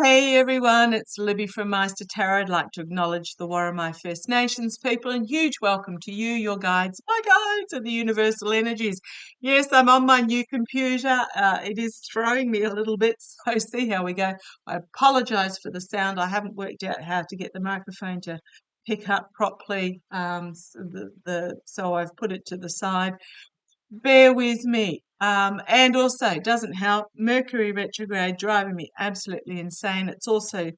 Hey everyone, it's Libby from Meister Tarot. I'd like to acknowledge the Warramai First Nations people and huge welcome to you, your guides, my guides of the universal energies. Yes, I'm on my new computer. It is throwing me a little bit, so see how we go. I apologise for the sound. I haven't worked out how to get the microphone to pick up properly, so I've put it to the side. Bear with me. And also, it doesn't help. Mercury retrograde driving me absolutely insane. It's also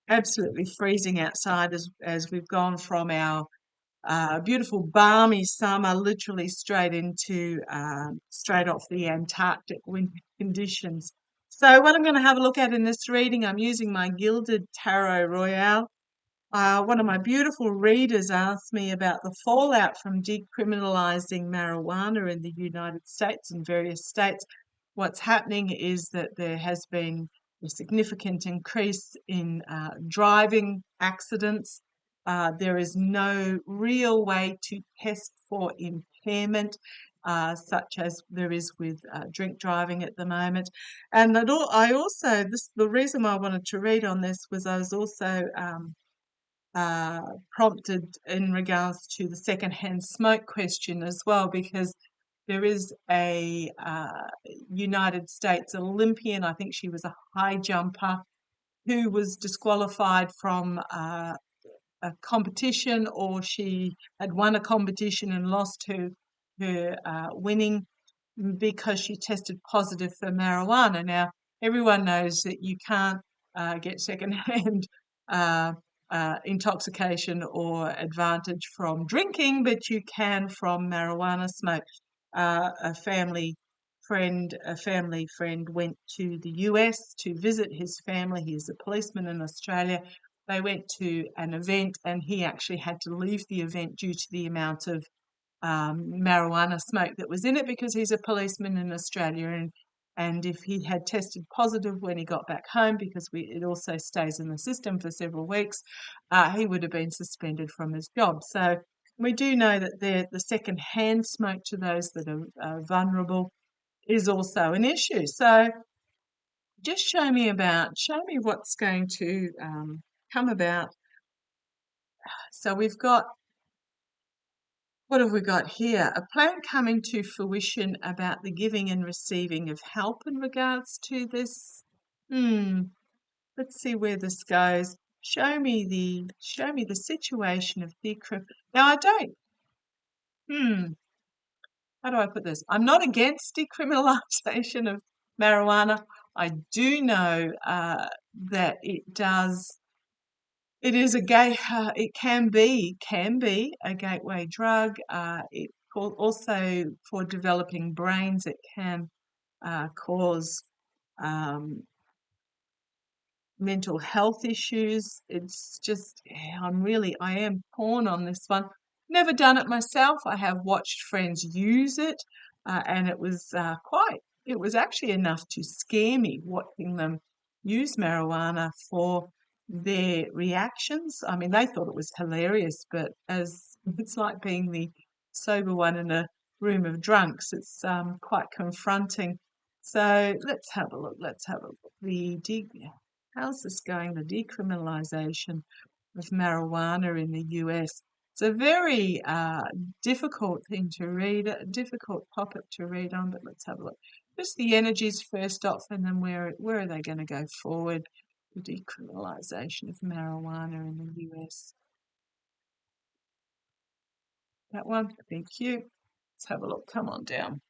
absolutely freezing outside as we've gone from our beautiful balmy summer literally straight off the Antarctic winter conditions. So what I'm going to have a look at in this reading, I'm using my Gilded Tarot Royale. One of my beautiful readers asked me about the fallout from decriminalizing marijuana in the United States and various states. What's happening is that there has been a significant increase in driving accidents. There is no real way to test for impairment, such as there is with drink driving at the moment. And the reason why I wanted to read on this was I was also prompted in regards to the secondhand smoke question as well, because there is a United States Olympian, I think she was a high jumper, who was disqualified from a competition, or she had won a competition and lost her winning because she tested positive for marijuana. Now, everyone knows that you can't get secondhand intoxication or advantage from drinking, but you can from marijuana smoke. A family friend went to the US to visit his family. He's a policeman in Australia. They went to an event and he actually had to leave the event due to the amount of marijuana smoke that was in it, because he's a policeman in Australia, and if he had tested positive when he got back home, because it also stays in the system for several weeks, he would have been suspended from his job. So we do know that the second hand smoke to those that are vulnerable is also an issue. So just show me what's going to come about. So we've got, what have we got here? A plan coming to fruition about the giving and receiving of help in regards to this. Let's see where this goes. Show me the situation of decrypt. Now I don't. How do I put this? I'm not against decriminalization of marijuana. I do know that it does. It is it can be a gateway drug. Also for developing brains, it can cause mental health issues. It's just, I am torn on this one. Never done it myself. I have watched friends use it, and it was it was actually enough to scare me watching them use marijuana for their reactions. I mean, they thought it was hilarious, but as it's like being the sober one in a room of drunks, it's quite confronting. So let's have a look. How's this going? The decriminalization of marijuana in the US. It's a very difficult thing to read, a difficult topic to read on, but let's have a look. Just the energies first off, and then where are they going to go forward? The decriminalization of marijuana in the US. That one, thank you. Let's have a look. Come on down.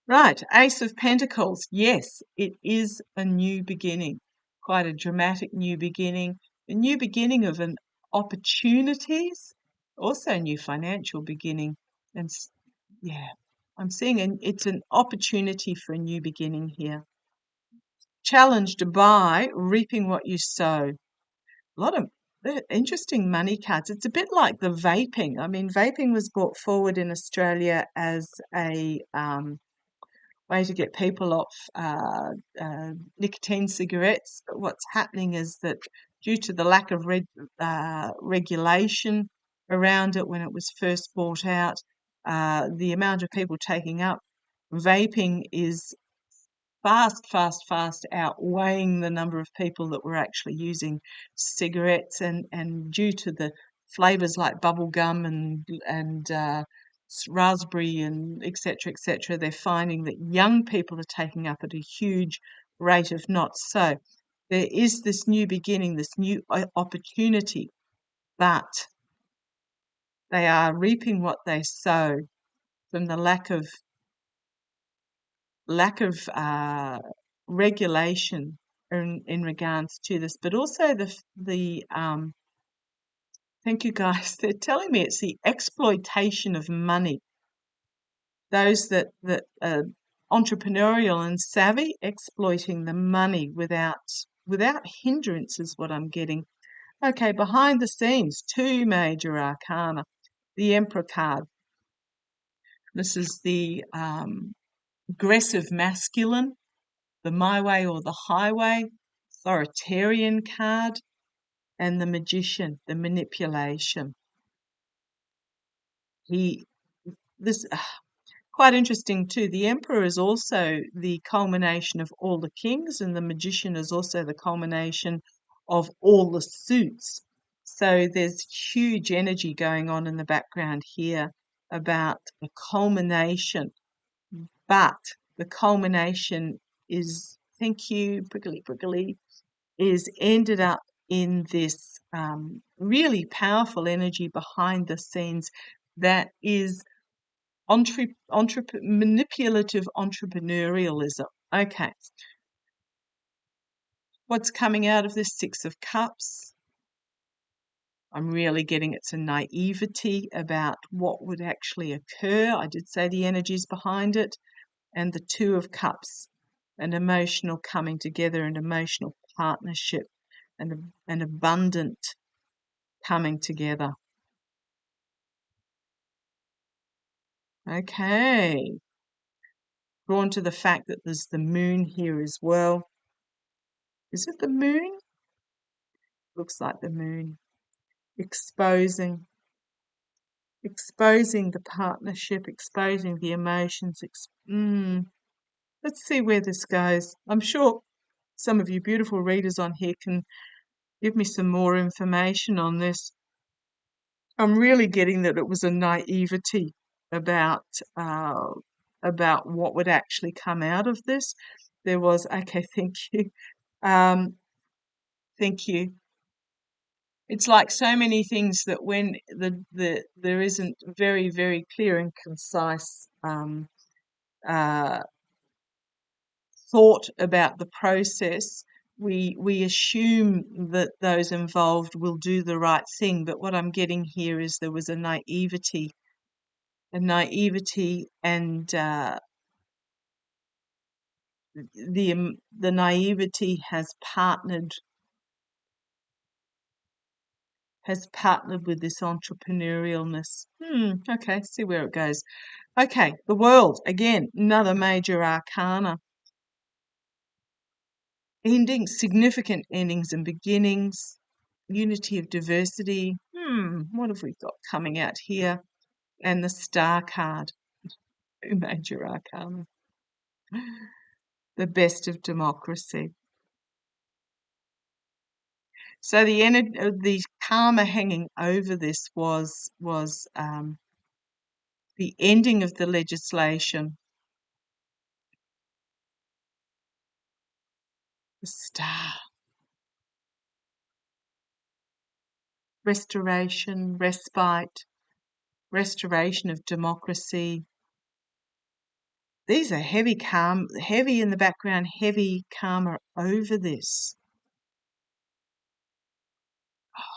Right, Ace of Pentacles. Yes, it is a new beginning, quite a dramatic new beginning, a new beginning of an opportunities, also a new financial beginning. And yeah, I'm seeing it's an opportunity for a new beginning here. Challenged by reaping what you sow. A lot of interesting money cards. It's a bit like the vaping. I mean, vaping was brought forward in Australia as a way to get people off nicotine cigarettes. But what's happening is that due to the lack of regulation around it when it was first brought out, the amount of people taking up vaping is fast outweighing the number of people that were actually using cigarettes, and due to the flavors like bubble gum and raspberry and etc., they're finding that young people are taking up at a huge rate of knots. So there is this new beginning, this new opportunity, but they are reaping what they sow from the lack of regulation in regards to this, but also the thank you guys. They're telling me it's the exploitation of money. Those that are entrepreneurial and savvy, exploiting the money without hindrance is what I'm getting. Okay, behind the scenes, two major arcana. The Emperor card. This is the aggressive masculine, the my way or the highway, authoritarian card, and the magician, the manipulation. This quite interesting too. The emperor is also the culmination of all the kings, and the magician is also the culmination of all the suits. So there's huge energy going on in the background here about a culmination, but the culmination is, thank you, prickly, is ended up in this really powerful energy behind the scenes that is manipulative entrepreneurialism. Okay, what's coming out of this Six of Cups? I'm really getting it's a naivety about what would actually occur. I did say the energies behind it. And the Two of Cups, an emotional coming together, an emotional partnership, and an abundant coming together. Okay. Drawn to the fact that there's the moon here as well. Is it the moon? Looks like the moon. Exposing the partnership, exposing the emotions. Let's see where this goes. I'm sure some of you beautiful readers on here can give me some more information on this. I'm really getting that it was a naivety about what would actually come out of this. There was, okay, thank you. Thank you. It's like so many things that when there isn't very, very clear and concise uh, thought about the process, we assume that those involved will do the right thing. But what I'm getting here is there was a naivety, and the naivety has partnered with this entrepreneurialness. Okay, see where it goes. Okay, the World, again, another major arcana. Significant endings and beginnings, unity of diversity. What have we got coming out here? And the Star card, major arcana. The best of democracy. So the karma hanging over this was the ending of the legislation. The Star. Restoration, respite, restoration of democracy. These are heavy in the background, heavy karma over this.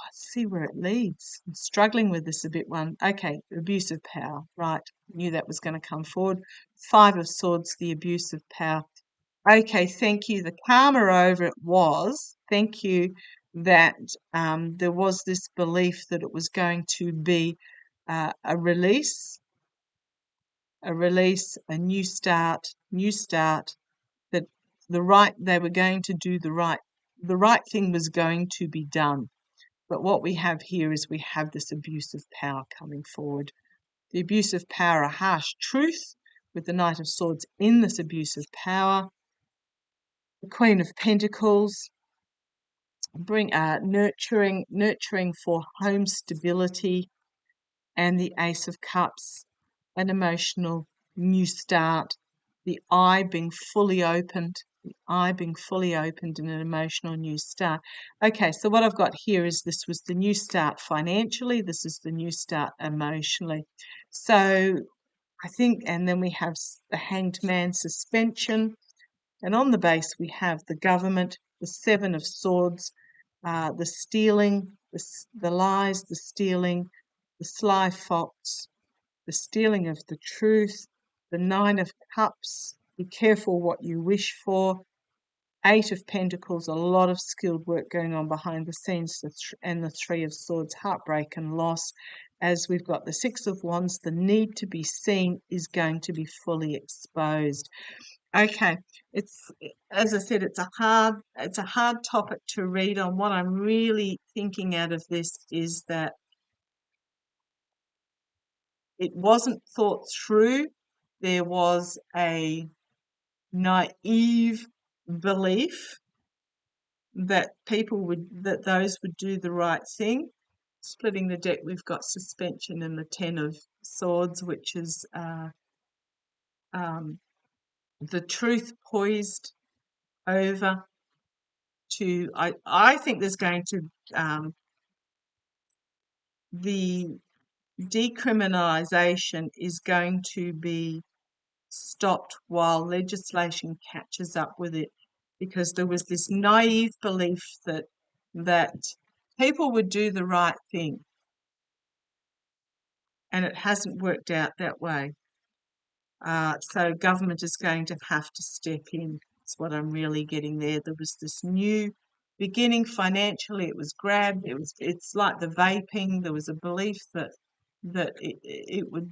Let's see where it leads. I'm struggling with this a bit. Okay, abuse of power. Right, knew that was going to come forward. Five of Swords, the abuse of power. Okay, thank you. The karma over it was, thank you, that there was this belief that it was going to be a release, a new start, that they were going to do the right thing was going to be done. But what we have here is we have this abuse of power coming forward. The abuse of power, a harsh truth with the Knight of Swords in this abuse of power. the Queen of Pentacles, nurturing for home stability, and the Ace of Cups, an emotional new start, the eye being fully opened, in an emotional new start. Okay, so what I've got here is this was the new start financially, this is the new start emotionally. So I think, and then we have the Hanged Man suspension, and on the base we have the government, the Seven of Swords, the stealing, the lies, the stealing, the sly fox, the stealing of the truth, the Nine of Cups, be careful what you wish for, Eight of Pentacles, a lot of skilled work going on behind the scenes, and the Three of Swords, heartbreak and loss. As we've got the Six of Wands, the need to be seen is going to be fully exposed. Okay, it's, as I said, it's a hard topic to read on. What I'm really thinking out of this is that it wasn't thought through. There was a naive belief that those would do the right thing. Splitting the deck, we've got suspension and the Ten of Swords, which is the truth poised over to, I think there's going to, the decriminalisation is going to be stopped while legislation catches up with it, because there was this naive belief that people would do the right thing, and it hasn't worked out that way. So government is going to have to step in. That's what I'm really getting there. There was this new beginning financially. It was grabbed. It's like the vaping. There was a belief that it would.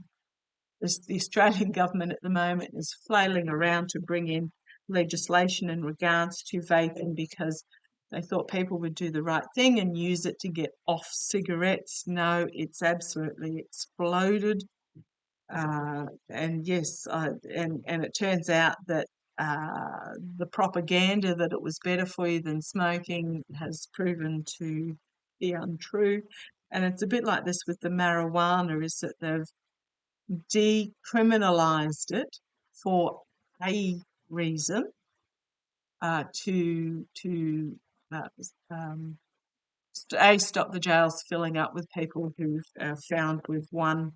The Australian government at the moment is flailing around to bring in legislation in regards to vaping, because they thought people would do the right thing and use it to get off cigarettes. No, it's absolutely exploded. And yes, and it turns out that the propaganda that it was better for you than smoking has proven to be untrue. And it's a bit like this with the marijuana, is that they've decriminalised it for a reason, to stop the jails filling up with people who are found with one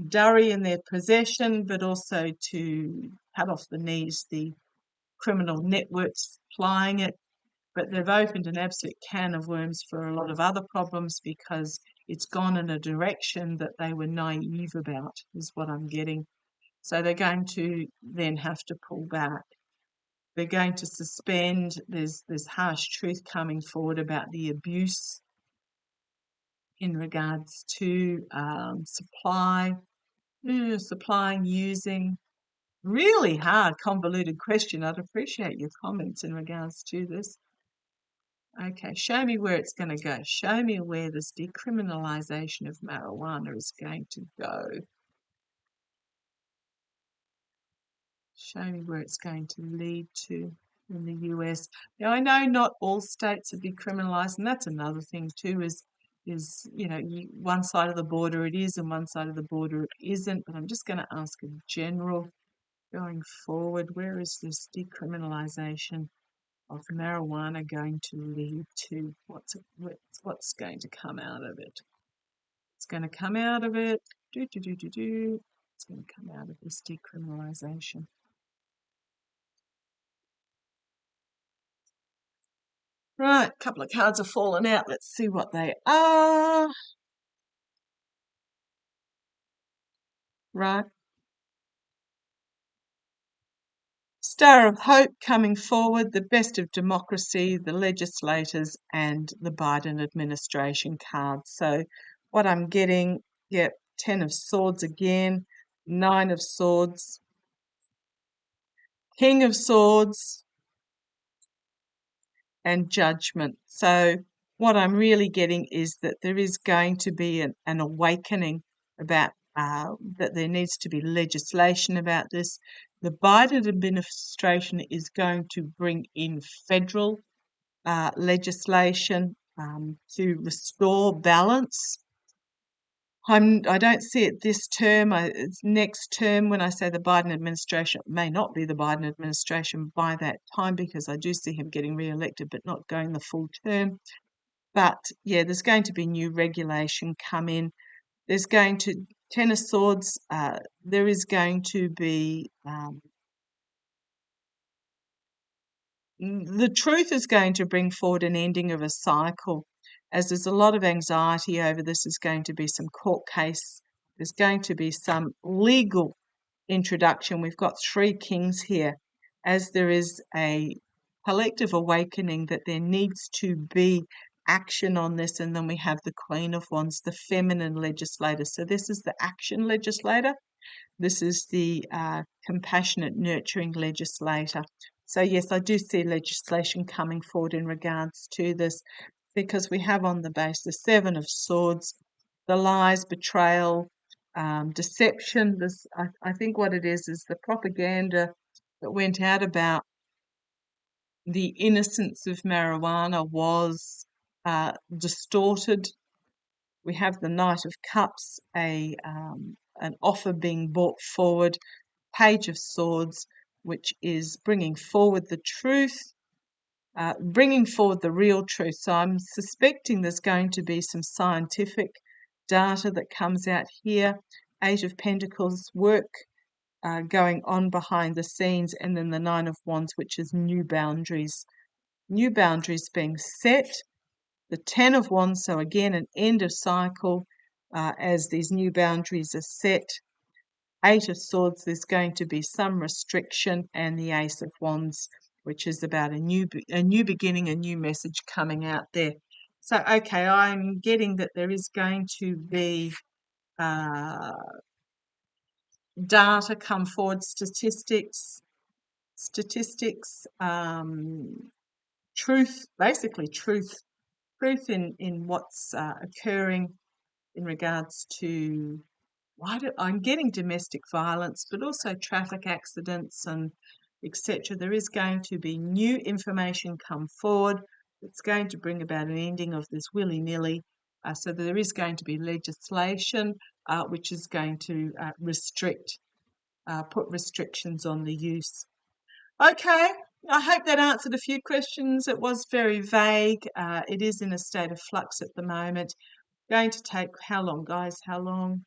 durry in their possession, but also to cut off the knees the criminal networks supplying it. But they've opened an absolute can of worms for a lot of other problems, because it's gone in a direction that they were naive about, is what I'm getting. So they're going to then have to pull back. They're going to suspend. There's harsh truth coming forward about the abuse in regards to supplying, using. Really hard, convoluted question. I'd appreciate your comments in regards to this. Okay, show me where it's going to go. Show me where this decriminalisation of marijuana is going to go. Show me where it's going to lead to in the US. Now, I know not all states are decriminalised, and that's another thing too, is one side of the border it is and one side of the border it isn't. But I'm just going to ask in general, going forward, where is this decriminalisation of marijuana going to lead to? What's going to come out of it? It's going to come out of it. It's going to come out of this decriminalisation. Right, a couple of cards have fallen out. Let's see what they are. Right. Star of Hope coming forward, the best of democracy, the legislators, and the Biden administration cards. So what I'm getting, yep, Ten of Swords again, Nine of Swords, King of Swords, and Judgment. So what I'm really getting is that there is going to be an awakening about that there needs to be legislation about this. The Biden administration is going to bring in federal legislation to restore balance. I don't see it this term. It's next term when I say the Biden administration. It may not be the Biden administration by that time because I do see him getting re-elected but not going the full term. But yeah, there's going to be new regulation come in. There's going to, Ten of Swords, there is going to be, the truth is going to bring forward an ending of a cycle. As there's a lot of anxiety over this, there's going to be some court case, there's going to be some legal introduction. We've got three kings here, as there is a collective awakening that there needs to be action on this. And then we have the Queen of Wands, the feminine legislator. So this is the action legislator. This is the compassionate, nurturing legislator. So yes, I do see legislation coming forward in regards to this, because we have on the base the Seven of Swords, the lies, betrayal, deception. I think what it is the propaganda that went out about the innocence of marijuana was distorted. We have the Knight of Cups, an offer being brought forward, Page of Swords, which is bringing forward the truth, bringing forward the real truth. So I'm suspecting there's going to be some scientific data that comes out here. Eight of Pentacles, work going on behind the scenes, and then the Nine of Wands, which is new boundaries being set. The Ten of Wands, so again an end of cycle as these new boundaries are set. Eight of Swords, there's going to be some restriction, and the Ace of Wands, which is about a new beginning, a new message coming out there. So, okay, I'm getting that there is going to be data come forward, statistics, truth, basically truth in what's occurring in regards to I'm getting domestic violence, but also traffic accidents and etc. There is going to be new information come forward. It's going to bring about an ending of this willy-nilly. So there is going to be legislation which is going to put restrictions on the use. Okay, I hope that answered a few questions. It was very vague. It is in a state of flux at the moment. Going to take how long, guys? How long?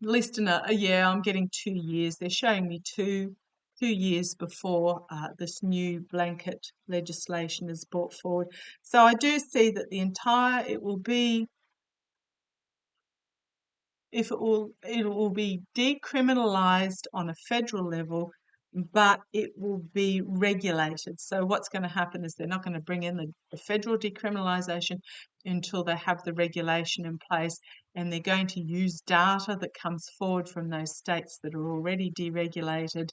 At least I'm getting 2 years. They're showing me two years before this new blanket legislation is brought forward. So I do see that it will be decriminalized on a federal level, but it will be regulated. So what's going to happen is they're not going to bring in the federal decriminalization until they have the regulation in place, and they're going to use data that comes forward from those states that are already deregulated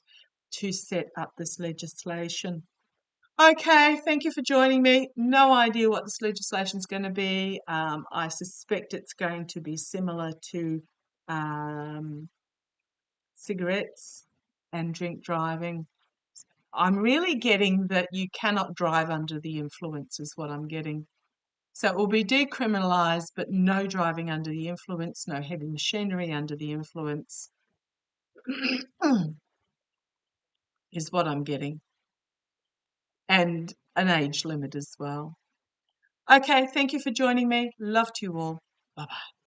to set up this legislation. Okay, thank you for joining me. No idea what this legislation is going to be. I suspect it's going to be similar to cigarettes and drink driving. I'm really getting that you cannot drive under the influence is what I'm getting. So it will be decriminalised, but no driving under the influence, no heavy machinery under the influence is what I'm getting. And an age limit as well. Okay, thank you for joining me. Love to you all. Bye-bye.